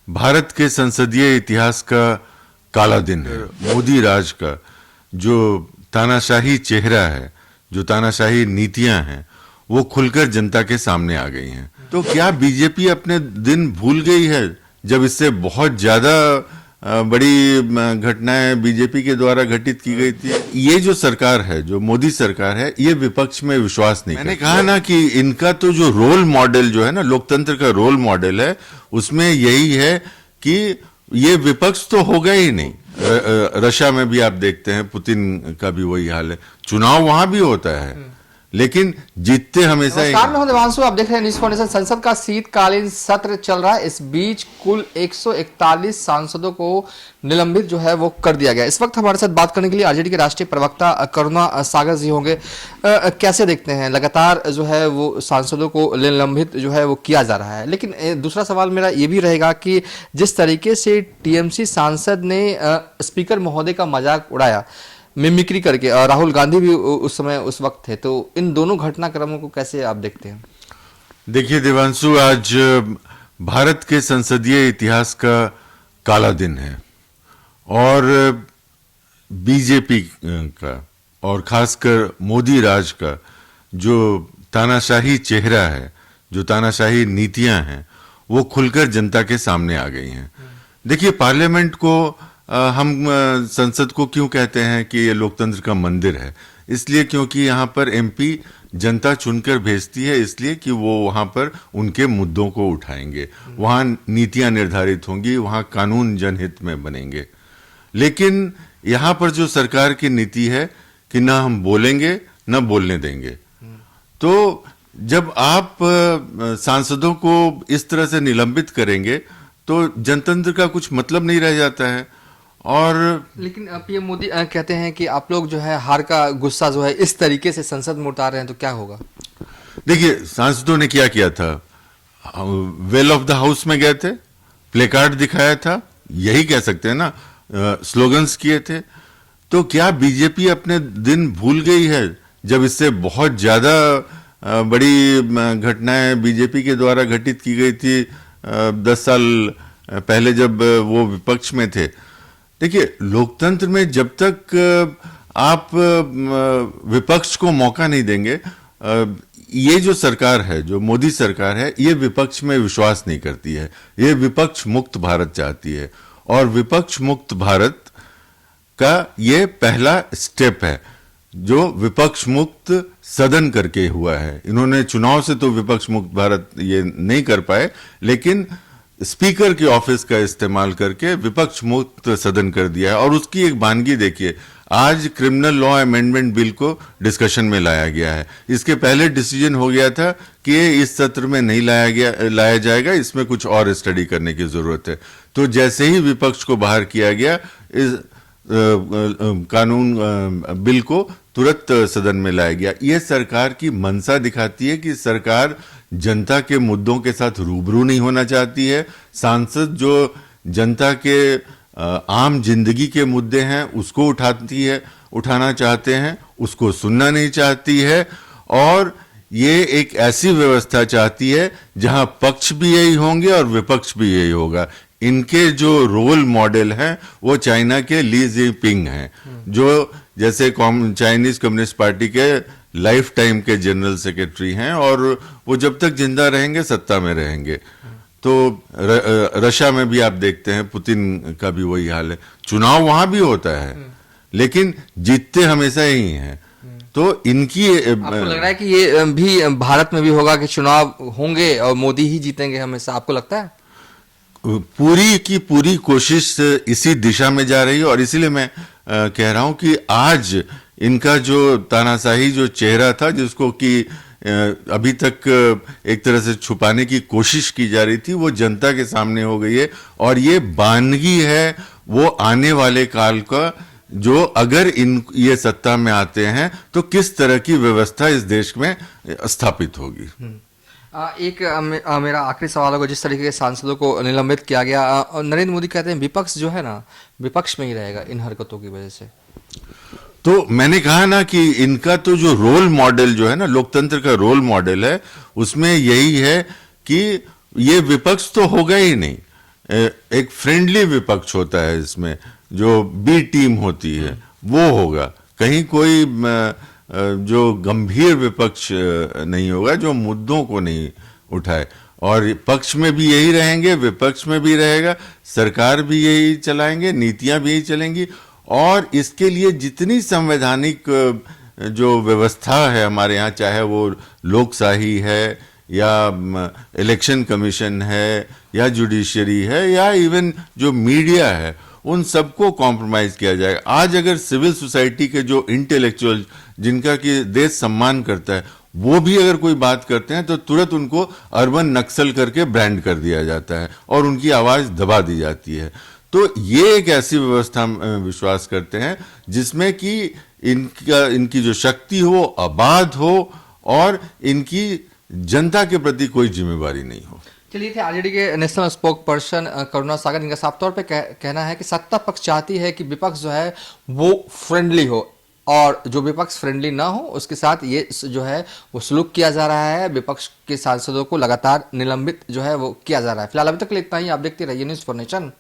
भारत के संसदीय इतिहास का काला दिन है। मोदी राज का जो तानाशाही चेहरा है, जो तानाशाही नीतियां हैं, वो खुलकर जनता के सामने आ गई हैं। तो क्या बीजेपी अपने दिन भूल गई है, जब इससे बहुत ज्यादा बड़ी घटनाएं बीजेपी के द्वारा घटित की गई थी? ये जो सरकार है, जो मोदी सरकार है, ये विपक्ष में विश्वास नहीं। मैंने कहा ना कि इनका तो जो रोल मॉडल जो है ना, लोकतंत्र का रोल मॉडल है, उसमें यही है कि ये विपक्ष तो होगा ही नहीं। रशिया में भी आप देखते हैं, पुतिन का भी वही हाल है। चुनाव वहां भी होता है, लेकिन जीतते हमेशा ही। नमस्कार, मैं हूं देवांशु, आप देख रहे हैं न्यूज फाउंडेशन। संसद का शीतकालीन सत्र चल रहा है। इस बीच कुल 141 सांसदों को निलंबित जो है वो कर दिया गया। इस वक्त हमारे साथ बात करने के लिए आरजेडी के राष्ट्रीय प्रवक्ता करुणा सागर जी होंगे। कैसे देखते हैं, लगातार जो है वो सांसदों को निलंबित जो है वो किया जा रहा है, लेकिन दूसरा सवाल मेरा ये भी रहेगा कि जिस तरीके से टीएमसी सांसद ने स्पीकर महोदय का मजाक उड़ाया, मिमिक्री करके, राहुल गांधी भी उस समय उस वक्त थे, तो इन दोनों घटनाक्रमों को कैसे आप देखते हैं? देखिए देवांशु, आज भारत के संसदीय इतिहास का काला दिन है और बीजेपी का और खासकर मोदी राज का जो तानाशाही चेहरा है, जो तानाशाही नीतियां हैं, वो खुलकर जनता के सामने आ गई हैं। देखिए, पार्लियामेंट को हम संसद को क्यों कहते हैं कि ये लोकतंत्र का मंदिर है? इसलिए क्योंकि यहाँ पर एमपी जनता चुनकर भेजती है, इसलिए कि वो वहाँ पर उनके मुद्दों को उठाएंगे, वहाँ नीतियां निर्धारित होंगी, वहाँ कानून जनहित में बनेंगे। लेकिन यहाँ पर जो सरकार की नीति है कि ना हम बोलेंगे ना बोलने देंगे, तो जब आप सांसदों को इस तरह से निलंबित करेंगे तो जनतंत्र का कुछ मतलब नहीं रह जाता है। और लेकिन पीएम मोदी कहते हैं कि आप लोग जो है हार का गुस्सा जो है इस तरीके से संसद में उतार रहे हैं, तो क्या होगा? देखिए, सांसदों ने क्या किया था? वेल ऑफ द हाउस में गए थे, प्ले कार्ड दिखाया था, यही कह सकते हैं ना, स्लोगन्स किए थे। तो क्या बीजेपी अपने दिन भूल गई है, जब इससे बहुत ज्यादा बड़ी घटनाएं बीजेपी के द्वारा घटित की गई थी 10 साल पहले, जब वो विपक्ष में थे? देखिए, लोकतंत्र में जब तक आप विपक्ष को मौका नहीं देंगे, ये जो सरकार है, जो मोदी सरकार है, ये विपक्ष में विश्वास नहीं करती है। ये विपक्ष मुक्त भारत चाहती है और विपक्ष मुक्त भारत का ये पहला स्टेप है, जो विपक्ष मुक्त सदन करके हुआ है। इन्होंने चुनाव से तो विपक्ष मुक्त भारत ये नहीं कर पाए, लेकिन स्पीकर के ऑफिस का इस्तेमाल करके विपक्ष मुक्त सदन कर दिया है। और उसकी एक वानगी देखिए, आज क्रिमिनल लॉ अमेंडमेंट बिल को डिस्कशन में लाया गया है। इसके पहले डिसीजन हो गया था कि ये इस सत्र में नहीं लाया जाएगा, इसमें कुछ और स्टडी करने की जरूरत है। तो जैसे ही विपक्ष को बाहर किया गया, इस कानून बिल को तुरंत सदन में लाया गया। यह सरकार की मंशा दिखाती है कि सरकार जनता के मुद्दों के साथ रूबरू नहीं होना चाहती है। सांसद जो जनता के आम जिंदगी के मुद्दे हैं उसको उठाना चाहते हैं, उसको सुनना नहीं चाहती है। और ये एक ऐसी व्यवस्था चाहती है जहां पक्ष भी यही होंगे और विपक्ष भी यही होगा। इनके जो रोल मॉडल हैं वो चाइना के ली जिनपिंग हैं, जो जैसे चाइनीज कम्युनिस्ट पार्टी के लाइफ टाइम के जनरल सेक्रेटरी हैं और वो जब तक जिंदा रहेंगे सत्ता में रहेंगे। तो रशिया में भी आप देखते हैं, पुतिन का भी वही हाल है। चुनाव वहां भी होता है, लेकिन जीतते हमेशा ही हैं। तो इनकी आपको लग रहा है कि ये भी भारत में भी होगा कि चुनाव होंगे और मोदी ही जीतेंगे हमेशा? आपको लगता है? पूरी की पूरी कोशिश इसी दिशा में जा रही है और इसीलिए मैं कह रहा हूं कि आज इनका जो तानाशाही जो चेहरा था, जिसको कि अभी तक एक तरह से छुपाने की कोशिश की जा रही थी, वो जनता के सामने हो गई है। और ये वानगी है वो आने वाले काल का, जो अगर ये सत्ता में आते हैं तो किस तरह की व्यवस्था इस देश में स्थापित होगी। एक मेरा आखिरी सवाल होगा, जिस तरीके के सांसदों को निलंबित किया गया, नरेंद्र मोदी कहते हैं विपक्ष जो है ना, विपक्ष में ही रहेगा इन हरकतों की वजह से। तो मैंने कहा ना कि इनका तो जो रोल मॉडल जो है ना, लोकतंत्र का रोल मॉडल है, उसमें यही है कि ये विपक्ष तो होगा ही नहीं। एक फ्रेंडली विपक्ष होता है इसमें, जो बी टीम होती है वो होगा, कहीं कोई जो गंभीर विपक्ष नहीं होगा, जो मुद्दों को नहीं उठाए। और पक्ष में भी यही रहेंगे, विपक्ष में भी रहेगा, सरकार भी यही चलाएंगे, नीतियां भी यही चलेंगी। और इसके लिए जितनी संवैधानिक जो व्यवस्था है हमारे यहाँ, चाहे वो लोकशाही है या इलेक्शन कमीशन है या जुडिशरी है या इवन जो मीडिया है, उन सबको कॉम्प्रोमाइज किया जाएगा। आज अगर सिविल सोसाइटी के जो इंटेलेक्चुअल, जिनका कि देश सम्मान करता है, वो भी अगर कोई बात करते हैं तो तुरंत उनको अर्बन नक्सल करके ब्रांड कर दिया जाता है और उनकी आवाज दबा दी जाती है। तो ये एक ऐसी व्यवस्था में विश्वास करते हैं जिसमें कि इनकी जो शक्ति हो आबाद हो और इनकी जनता के प्रति कोई जिम्मेवारी नहीं हो। चलिए थे आरजेडी के नेशनल स्पोक पर्सन करुणा सागर, इनका साफ तौर पे कहना है कि सत्ता पक्ष चाहती है कि विपक्ष जो है वो फ्रेंडली हो, और जो विपक्ष फ्रेंडली ना हो उसके साथ ये जो है वो सलूक किया जा रहा है। विपक्ष के सांसदों को लगातार निलंबित जो है वो किया जा रहा है। फिलहाल अभी तक के लिए इतना ही। आप देखते रहिए न्यूज़ फॉर नेशन।